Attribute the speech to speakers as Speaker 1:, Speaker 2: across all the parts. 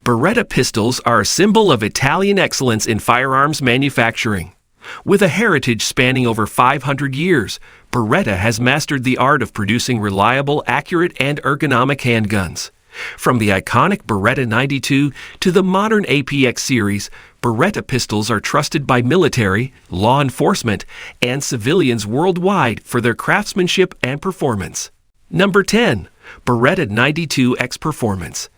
Speaker 1: Beretta pistols are a symbol of Italian excellence in firearms manufacturing. With a heritage spanning over 500 years, Beretta has mastered the art of producing reliable, accurate, and ergonomic handguns. From the iconic Beretta 92 to the modern APX series, Beretta pistols are trusted by military, law enforcement, and civilians worldwide for their craftsmanship and performance. Number 10. Beretta 92X Performance.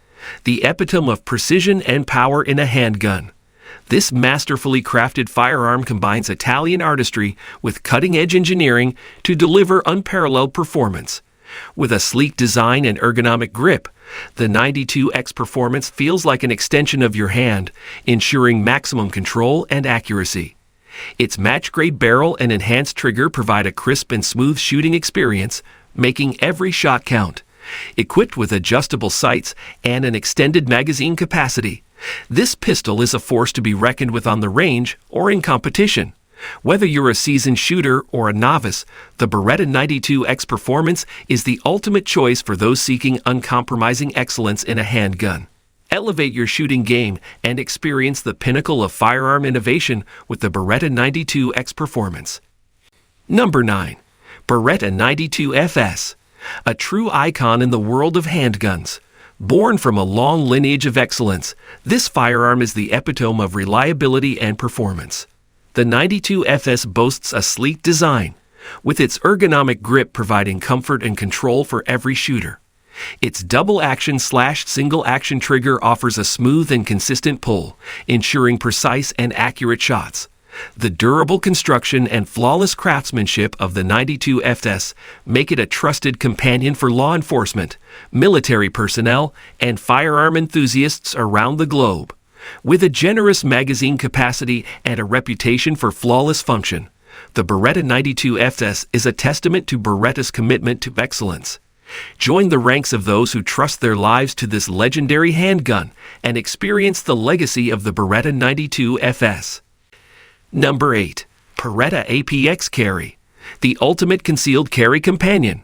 Speaker 1: The epitome of precision and power in a handgun. This masterfully crafted firearm combines Italian artistry with cutting-edge engineering to deliver unparalleled performance. With a sleek design and ergonomic grip, the 92X Performance feels like an extension of your hand, ensuring maximum control and accuracy. Its match-grade barrel and enhanced trigger provide a crisp and smooth shooting experience, making every shot count. Equipped with adjustable sights and an extended magazine capacity, this pistol is a force to be reckoned with on the range or in competition. Whether you're a seasoned shooter or a novice, the Beretta 92X Performance is the ultimate choice for those seeking uncompromising excellence in a handgun. Elevate your shooting game and experience the pinnacle of firearm innovation with the Beretta 92X Performance. Number 9. Beretta 92FS. A true icon in the world of handguns. Born from a long lineage of excellence, this firearm is the epitome of reliability and performance. The 92FS boasts a sleek design, with its ergonomic grip providing comfort and control for every shooter. Its double-action / single-action trigger offers a smooth and consistent pull, ensuring precise and accurate shots. The durable construction and flawless craftsmanship of the 92FS make it a trusted companion for law enforcement, military personnel, and firearm enthusiasts around the globe. With a generous magazine capacity and a reputation for flawless function, the Beretta 92FS is a testament to Beretta's commitment to excellence. Join the ranks of those who trust their lives to this legendary handgun and experience the legacy of the Beretta 92FS. Number 8. Beretta APX Carry. The ultimate concealed carry companion.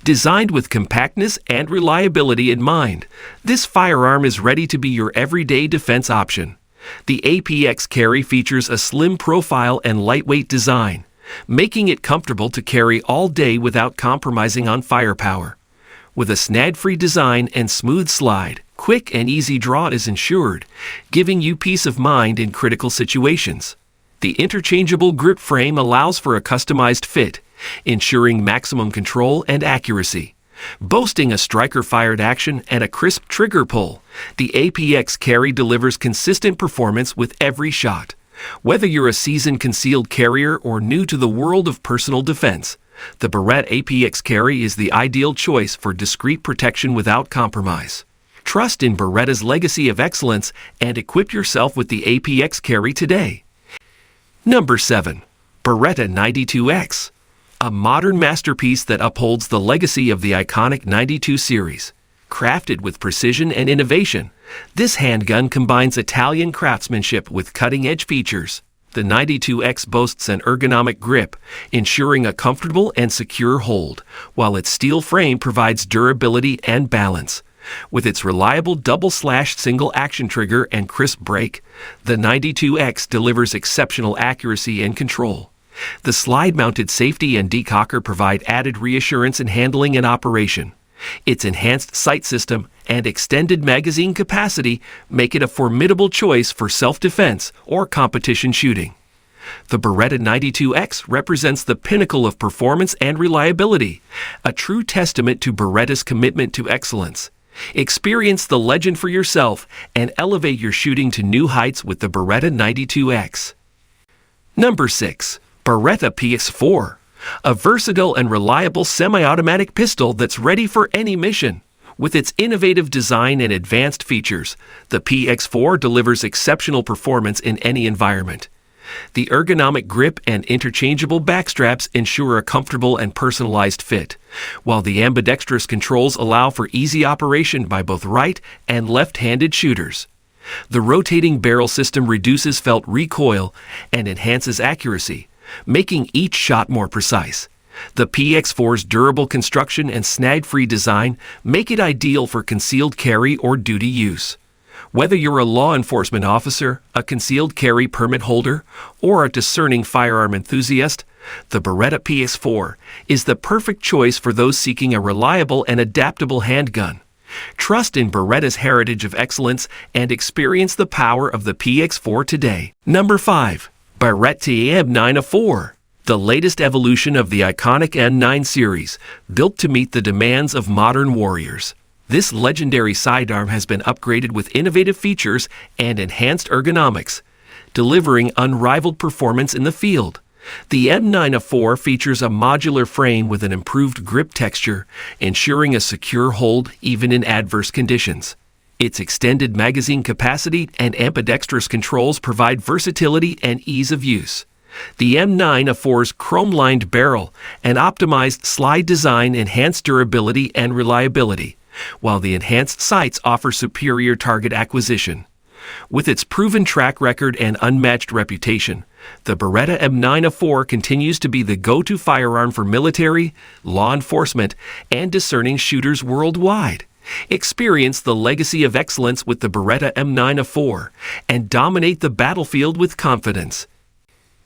Speaker 1: Designed with compactness and reliability in mind, this firearm is ready to be your everyday defense option. The APX Carry features a slim profile and lightweight design, making it comfortable to carry all day without compromising on firepower. With a snag-free design and smooth slide, quick and easy draw is ensured, giving you peace of mind in critical situations. The interchangeable grip frame allows for a customized fit, ensuring maximum control and accuracy. Boasting a striker-fired action and a crisp trigger pull, the APX Carry delivers consistent performance with every shot. Whether you're a seasoned concealed carrier or new to the world of personal defense, the Beretta APX Carry is the ideal choice for discreet protection without compromise. Trust in Beretta's legacy of excellence and equip yourself with the APX Carry today. Number 7. Beretta 92X. A modern masterpiece that upholds the legacy of the iconic 92 series. Crafted with precision and innovation, this handgun combines Italian craftsmanship with cutting-edge features. The 92X boasts an ergonomic grip, ensuring a comfortable and secure hold, while its steel frame provides durability and balance. With its reliable double / single action trigger and crisp brake, the 92X delivers exceptional accuracy and control. The slide-mounted safety and decocker provide added reassurance in handling and operation. Its enhanced sight system and extended magazine capacity make it a formidable choice for self-defense or competition shooting. The Beretta 92X represents the pinnacle of performance and reliability, a true testament to Beretta's commitment to excellence. Experience the legend for yourself and elevate your shooting to new heights with the Beretta 92X. Number 6. Beretta PX4. A versatile and reliable semi-automatic pistol that's ready for any mission. With its innovative design and advanced features, the PX4 delivers exceptional performance in any environment. The ergonomic grip and interchangeable backstraps ensure a comfortable and personalized fit, while the ambidextrous controls allow for easy operation by both right and left-handed shooters. The rotating barrel system reduces felt recoil and enhances accuracy, making each shot more precise. The PX4's durable construction and snag-free design make it ideal for concealed carry or duty use. Whether you're a law enforcement officer, a concealed carry permit holder, or a discerning firearm enthusiast, the Beretta PX4 is the perfect choice for those seeking a reliable and adaptable handgun. Trust in Beretta's heritage of excellence and experience the power of the PX4 today. Number 5. Beretta M94. The latest evolution of the iconic M9 series, built to meet the demands of modern warriors. This legendary sidearm has been upgraded with innovative features and enhanced ergonomics, delivering unrivaled performance in the field. The M94 features a modular frame with an improved grip texture, ensuring a secure hold even in adverse conditions. Its extended magazine capacity and ambidextrous controls provide versatility and ease of use. The M94's chrome-lined barrel and optimized slide design enhance durability and reliability, while the enhanced sights offer superior target acquisition. With its proven track record and unmatched reputation, the Beretta M94 continues to be the go-to firearm for military, law enforcement, and discerning shooters worldwide. Experience the legacy of excellence with the Beretta M94 and dominate the battlefield with confidence.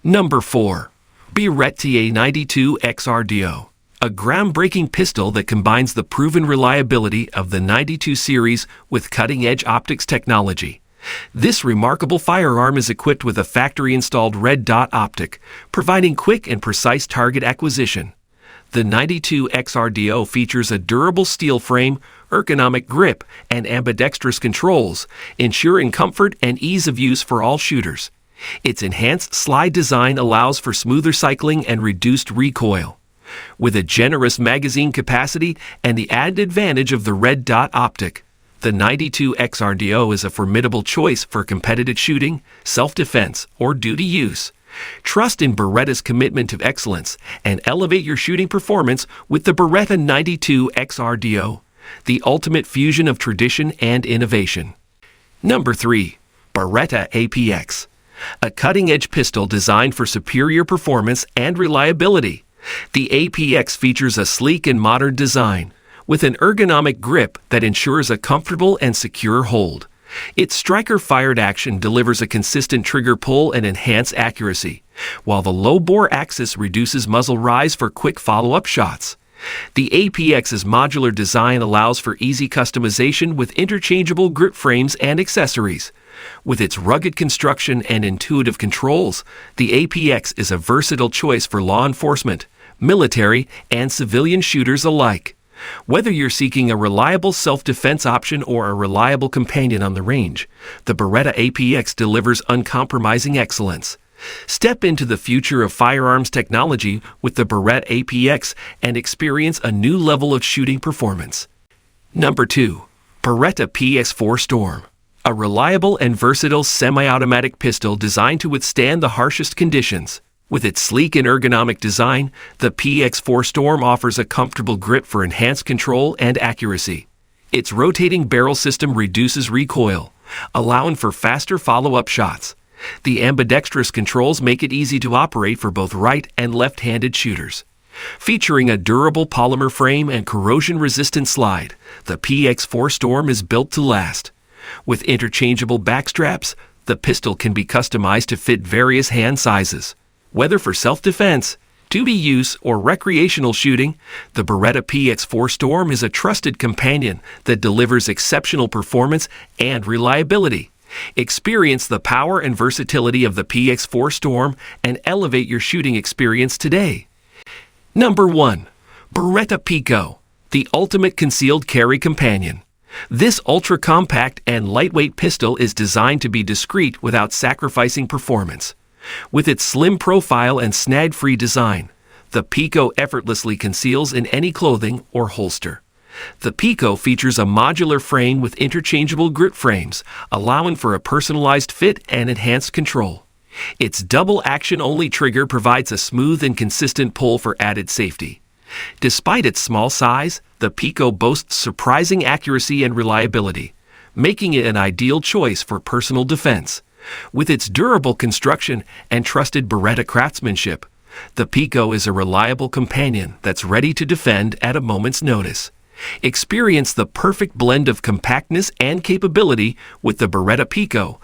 Speaker 1: Number 4. Beretta A92 XRDO. A groundbreaking pistol that combines the proven reliability of the 92 series with cutting-edge optics technology. This remarkable firearm is equipped with a factory-installed red dot optic, providing quick and precise target acquisition. The 92 XRDO features a durable steel frame, ergonomic grip, and ambidextrous controls, ensuring comfort and ease of use for all shooters. Its enhanced slide design allows for smoother cycling and reduced recoil. With a generous magazine capacity and the added advantage of the red dot optic, the 92 XRDO is a formidable choice for competitive shooting, self-defense, or duty use. Trust in Beretta's commitment to excellence and elevate your shooting performance with the Beretta 92 XRDO, the ultimate fusion of tradition and innovation. Number 3. Beretta APX. A cutting-edge pistol designed for superior performance and reliability. The APX features a sleek and modern design, with an ergonomic grip that ensures a comfortable and secure hold. Its striker-fired action delivers a consistent trigger pull and enhanced accuracy, while the low-bore axis reduces muzzle rise for quick follow-up shots. The APX's modular design allows for easy customization with interchangeable grip frames and accessories. With its rugged construction and intuitive controls, the APX is a versatile choice for law enforcement, military, and civilian shooters alike. Whether you're seeking a reliable self-defense option or a reliable companion on the range, the Beretta APX delivers uncompromising excellence. Step into the future of firearms technology with the Beretta APX and experience a new level of shooting performance. Number 2. Beretta PX4 Storm. A reliable and versatile semi-automatic pistol designed to withstand the harshest conditions. With its sleek and ergonomic design, the PX4 Storm offers a comfortable grip for enhanced control and accuracy. Its rotating barrel system reduces recoil, allowing for faster follow-up shots. The ambidextrous controls make it easy to operate for both right and left-handed shooters. Featuring a durable polymer frame and corrosion-resistant slide, the PX4 Storm is built to last. With interchangeable backstraps, the pistol can be customized to fit various hand sizes. Whether for self-defense, duty use, or recreational shooting, the Beretta PX4 Storm is a trusted companion that delivers exceptional performance and reliability. Experience the power and versatility of the PX4 Storm and elevate your shooting experience today. Number 1. Beretta Pico, the ultimate concealed carry companion. This ultra-compact and lightweight pistol is designed to be discreet without sacrificing performance. With its slim profile and snag-free design, the Pico effortlessly conceals in any clothing or holster. The Pico features a modular frame with interchangeable grip frames, allowing for a personalized fit and enhanced control. Its double action-only trigger provides a smooth and consistent pull for added safety. Despite its small size, the Pico boasts surprising accuracy and reliability, making it an ideal choice for personal defense. With its durable construction and trusted Beretta craftsmanship, the Pico is a reliable companion that's ready to defend at a moment's notice. Experience the perfect blend of compactness and capability with the Beretta Pico,